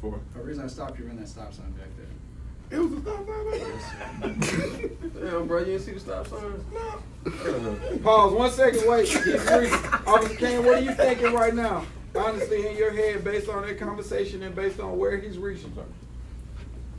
for? The reason I stopped you, ran that stop sign back there. It was a stop sign. Damn, bro, you didn't see the stop signs? No. Pause 1 second, wait. He's reaching. Officer Kane, what are you thinking right now? Honestly, in your head, based on that conversation and based on where he's reaching.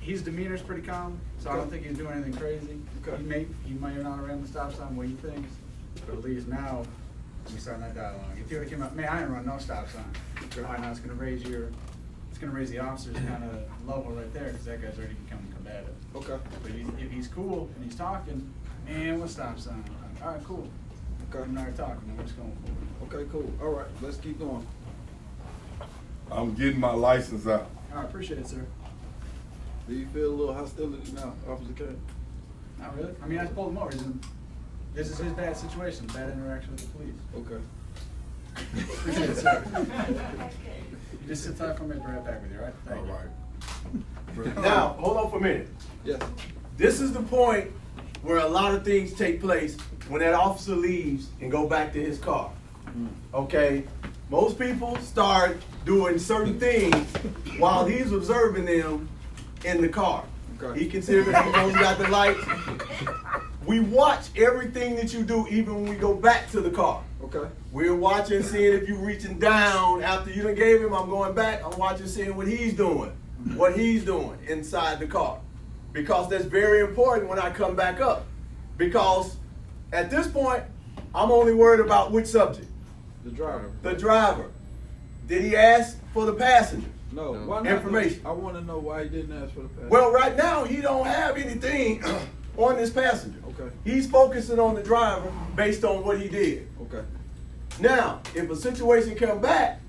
His demeanor's pretty calm, so I don't think he's doing anything crazy. Okay. He might not have ran the stop sign what he thinks, but at least now we starting that dialogue. If you would have came up, man, I didn't run no stop sign. All right, now it's gonna raise the officer's kind of level right there, because that guy's already becoming combative. Okay. But if he's cool and he's talking, man, what stop sign? All right, cool. Okay. I'm not talking, then we're just going forward. Okay, cool. All right, let's keep going. I'm getting my license out. All right, appreciate it, sir. Do you feel a little hostility now, Officer Kane? Not really. I mean, I pulled him over. This is his bad situation, bad interaction with the police. Okay. Appreciate it, sir. You just sit tight for me, I'll be right back with you, all right? Thank All you. right. Now, hold on for a minute. Yes. This is the point where a lot of things take place when that officer leaves and go back to his car. Okay? Most people start doing certain things while he's observing them in the car. Okay. He considers he knows you got the lights. We watch everything that you do even when we go back to the car. Okay. We're watching, seeing if you're reaching down after you done gave him. I'm going back. I'm watching, seeing what he's doing inside the car. Because that's very important when I come back up. Because at this point, I'm only worried about which subject? The driver. The driver. Did he ask for the passenger? No. Why not? Information. I want to know why he didn't ask for the passenger. Well, right now, he don't have anything on this passenger. Okay. He's focusing on the driver based on what he did. Okay. Now, if a situation come back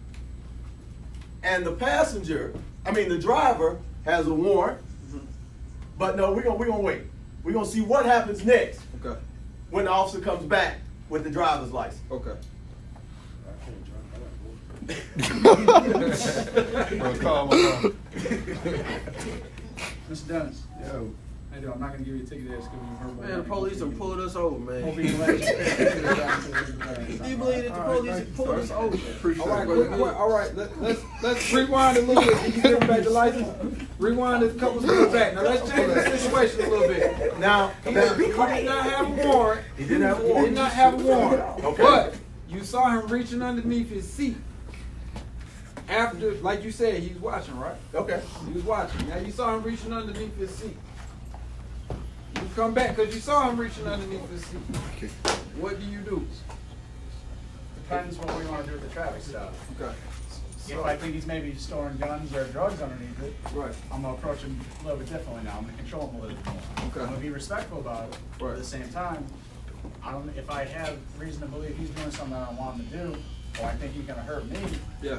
and the driver has a warrant, but no, we're gonna wait. We're gonna see what happens next Okay. when the officer comes back with the driver's license. Okay. Well, call my mom. Mr. Dennis, Yo. how you doing? I'm not gonna give you a ticket there, it's gonna be verbal. Man, the police are pulling us over, man. Hopefully you let Do you believe that the police are pulling us over? Appreciate All right, it. all right. Let's rewind a little bit. Can you give me back the license? Rewind a couple steps back. Now let's change the situation a little bit. Now, He did not have a warrant. he didn't have a He did warrant. not have a warrant. Okay. But you saw him reaching underneath his seat. After, like you said, he was watching, right? Okay. He was watching. Now you saw him reaching underneath his seat. You come back because you saw him reaching underneath his seat. What do you do? Depends what we wanna do with the traffic stop. Okay. If I think he's maybe storing guns or drugs underneath it, Right. I'm gonna approach him a little bit differently now. I'm gonna control him a little bit more. Okay. I'm gonna be respectful about it. But Right. at the same time, if I have reason to believe he's doing something I don't want him to do, or I think he's gonna hurt me, Yeah.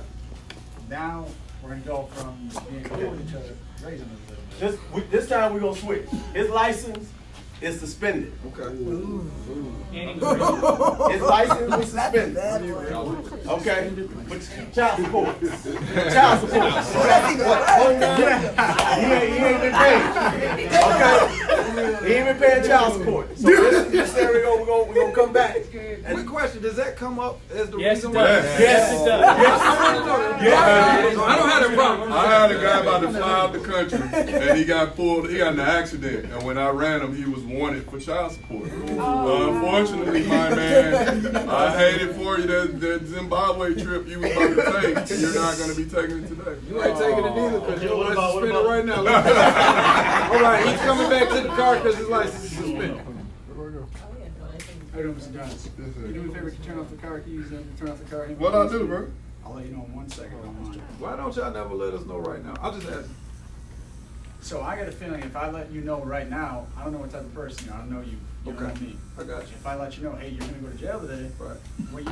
now we're gonna go from being cool with each other, raising it a little bit. This time we're gonna switch. His license is suspended. Okay. His license was suspended. Okay? But child support. Child support. He ain't been paid. Okay? He ain't been paying child support. So this scenario, we're gonna come back. Quick question: does that come up as the Yes, reason it why? does. Yes, it does. I want to know that. I don't have that problem. I had a guy about to fly out the country, and he got pulled. He got in an accident, and when I ran him, he was wanted for child support. Unfortunately, my man, I hate it for you. That Zimbabwe trip you was about to take, you're not going to be taking it today. You ain't taking it either because your What license about- suspended right now. All right, he's coming back to the car because his license is suspended. How you doing, Mr. Johnson? Can you do me a favor, can you turn off the car keys and turn off the car? What I do, bro? I'll let you know in 1 second if I want. Why don't y'all never let us know right now? I'll just ask. So I got a feeling if I let you know right now, I don't know what type of person you are. I don't know you. You don't know me. I got you. If I let you know, hey, you're gonna go to jail today. Right. Well,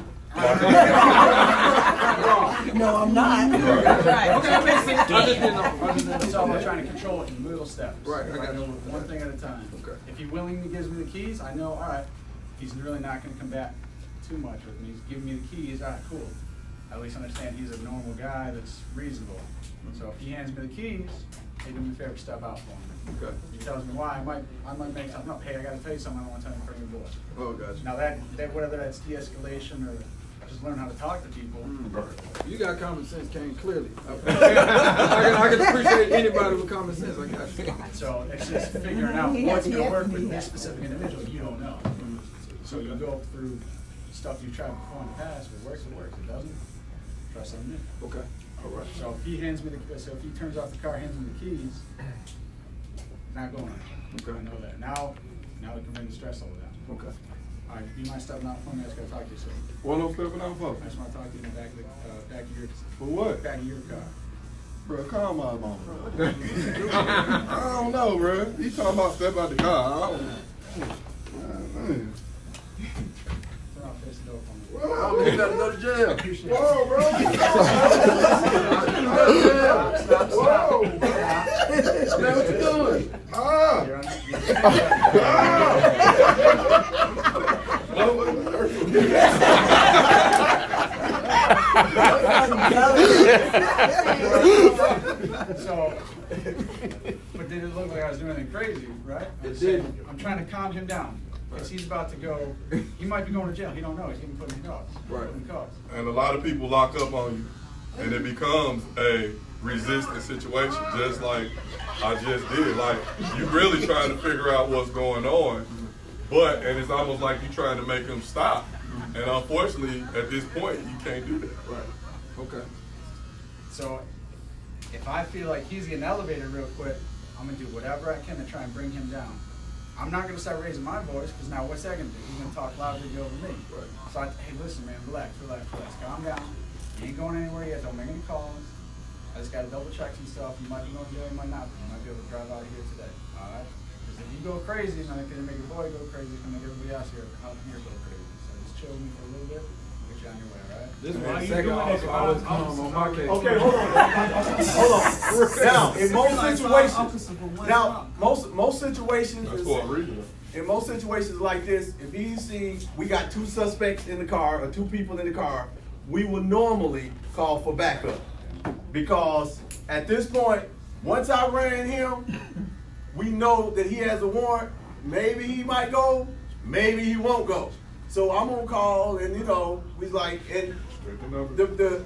you. No, I'm not. Okay, Right. that makes sense. I just didn't know. It's all about trying to control it in little steps. Right, I got know you. one thing at a time. Okay. If he willingly gives me the keys, I know, all right, he's really not gonna come back too much with me. He's giving me the keys, all right, cool. I at least understand he's a normal guy that's reasonable. So if he hands me the keys, hey, do me a favor, step out for him. Okay. He tells me why, I might make something up. Hey, I gotta tell you something I don't want to tell you in front of your boss. Oh, got you. Now that whether that's de-escalation or just learn how to talk to people. You got common sense, Kane, clearly. I can appreciate anybody with common sense. I got you. So it's just figuring out what's going to work with this specific individual you don't know. So you go through stuff you've tried before in the past. If it works, it works. If it doesn't, try something new. Okay. All right. So if he hands me so if he turns off the car, hands me the keys, not going on. Okay. I know that. Now we can bring the stress level down. Okay. All right, you mind stepping out for me? I just got to talk to you soon. What I'm stepping out for? I just want to talk to you in the back of the back of your For what? back of your car. Bro, calm out, mama. I don't know, bro. He talking about step out the car. I don't. Man. Turn off face the door for me. Whoa, You gotta go to jail. Appreciate it. whoa, bro. Stop. Whoa. Man, what you doing? Ah. You're on- So, but did it look like I was doing anything crazy, right? I'm trying to calm him down. Because he's about to go, he might be going to jail. He don't know. He's getting put in cars. Right. Put in cars. And a lot of people lock up on you, and it becomes a resistant situation, just like I just did. Like, you really trying to figure out what's going on, and it's almost like you trying to make him stop. And unfortunately, at this point, you can't do that. Right. Okay. So, if I feel like he's getting elevated real quick, I'm going to do whatever I can to try and bring him down. I'm not going to start raising my voice, because now what's that going to do? He's going to talk louder to over me. Right. So, hey, listen, man, relax. Calm down. You ain't going anywhere yet. Don't make any calls. I just got to double check some stuff. You might be going to jail, you might not be. You might be able to drive out of here today. All right? Because if you go crazy, it's not going to make your boy go crazy. It's going to make everybody else out here go crazy. So just chill with me for a little bit. Get you on your way, all right? This Why man you second doing also it? always calm on my case. Okay, hold on. Hold on. Now, in most situations, most situations, That's for a reason. in most situations like this, if he sees we got two suspects in the car or two people in the car, we will normally call for backup. Because at this point, once I ran him, we know that he has a warrant. Maybe he might go, maybe he won't go. So I'm gonna call, and we like, and the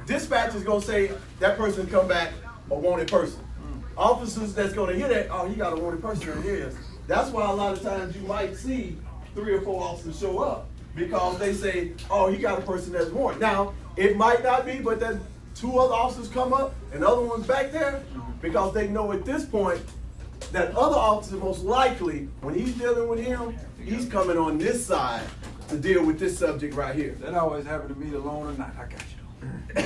dispatch is gonna say that person come back a wanted person. Officers that's gonna hear that, oh, he got a wanted person in here. That's why a lot of times you might see 3 or 4 officers show up, because they say, oh, he got a person that's wanted. Now, it might not be, but then 2 other officers come up and the other one's back there, because they know at this point that other officer most likely, when he's dealing with him, he's coming on this side to deal with this subject right here. That always happened to me alone or not. I got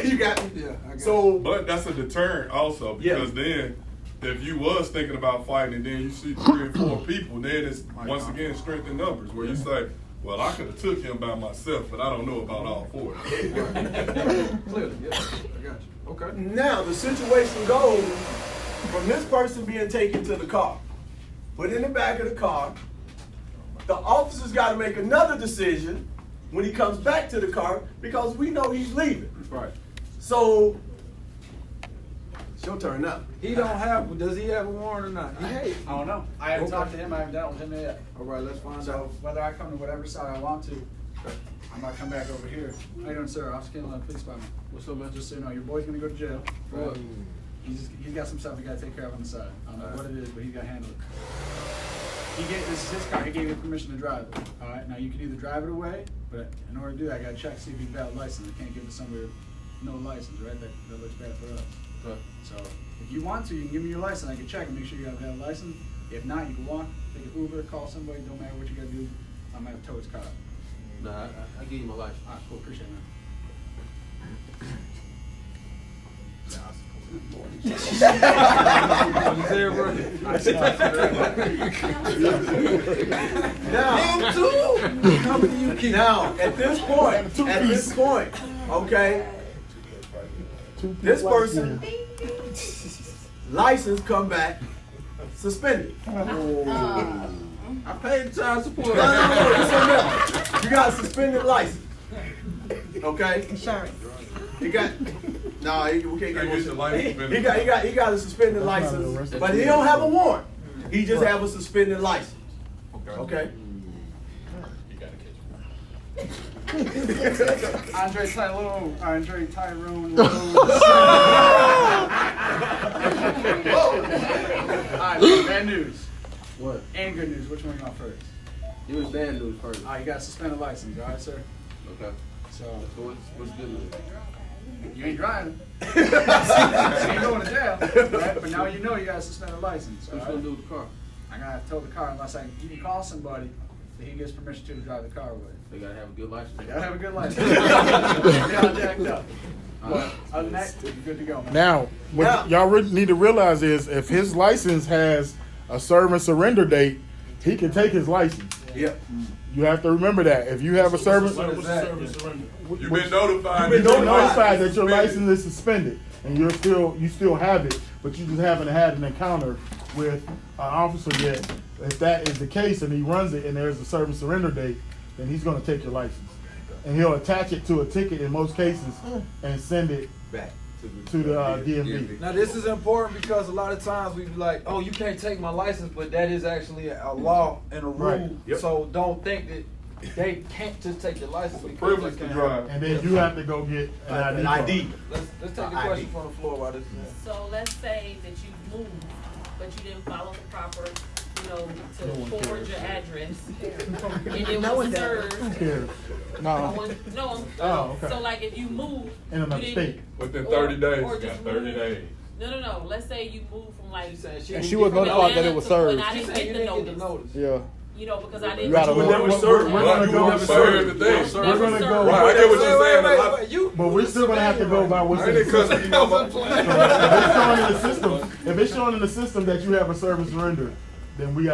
you. You got me? Yeah, I got So, But that's a deterrent also, because then if you was thinking about fighting and then you see 3 or 4 people, then it's once again strength in numbers, where you say, well, I could have took him by myself, but I don't know about all 4. clearly, yeah. I got you. Okay. now the situation goes from this person being taken to the car, put in the back of the car. The officer's got to make another decision when he comes back to the car, because we know he's leaving. Right. So, it's your turn now. He don't have. Does he have a warrant or not? I don't know. I haven't Okay. talked to him. I haven't dealt with him yet. All right. Let's find So out. whether I come to whatever side I want to, I might come back over here. How you doing, sir? Officer Kenlon, police department. What's up, man? Just so you know, your boy's gonna go to jail. What? He's got some stuff he gotta take care of on the side. I don't know what it is, but he's gotta handle it. This is his car. He gave me permission to drive it. All right. Now you can either drive it away, but in order to do that, I gotta check see if he's valid license. I can't give it to somebody with no license, right? That looks bad for us. So if you want to, you can give me your license. I can check and make sure you have a valid license. If not, you can walk, take an Uber, call somebody. Don't matter what you gotta do. I'm gonna tow his car. Nah, I give you my life. All right, cool. Appreciate it, man. Is there, bro? Now, at this point, okay, this person license come back suspended. I paid child support. No, it's something else. You got a suspended license. Okay? Insurance. He got no, we can't Can't get your license get suspended. he got a suspended license, but he don't have a warrant. He just have a suspended license. Okay? Andre Tyrone. Alright, bad news What? and good news. Which one you want first? Give us bad news first. You got a suspended license, alright, sir? Okay. So, So what's good news? you ain't driving. You ain't going to jail, right? But now you know you got a suspended license, What you alright? gonna do with the car? I gotta tow the car unless you can call somebody that he gives permission to drive the car with. They gotta have a good license. You gotta have a good license. Get all jacked up. But other than that, you're good to go, man. Now, what y'all need to realize is if his license has a serve and surrender date, he can take his license. Yep. You have to remember that. If you have a service, You've been notified. you've been notified that your license is suspended and you still have it, but you just haven't had an encounter with an officer yet. If that is the case and he runs it and there's a serve and surrender date, then he's going to take your license. And he'll attach it to a ticket in most cases and send it Back to the DMV. Now this is important because a lot of times we be like, oh, you can't take my license, but that is actually a law and a rule. Right. Yep. So don't think that they can't just take your license. It's a because privilege they to can. drive. And then you have to go get an ID. Let's take the ID. question from the floor while this is. So let's say that you moved, but you didn't follow the proper, to forward your address. And it was served. Who cares? No. No, Oh, okay. so like if you move. In another you state. didn't- Within 30 days. Or just 30 move. days. No. Let's say you moved from like. She's saying And she didn't was get the notified that it Atlanta was to served. when I She didn't said you get the didn't get the notice. notice. Yeah. Because I didn't. You gotta But wait. we're gonna go. But here's the thing. We're gonna go. Right, I get what you're saying. A lot. But we're still gonna have to go by what's I in the ain't cussing system. you no more. If it's showing in the system that you have a service surrender, then we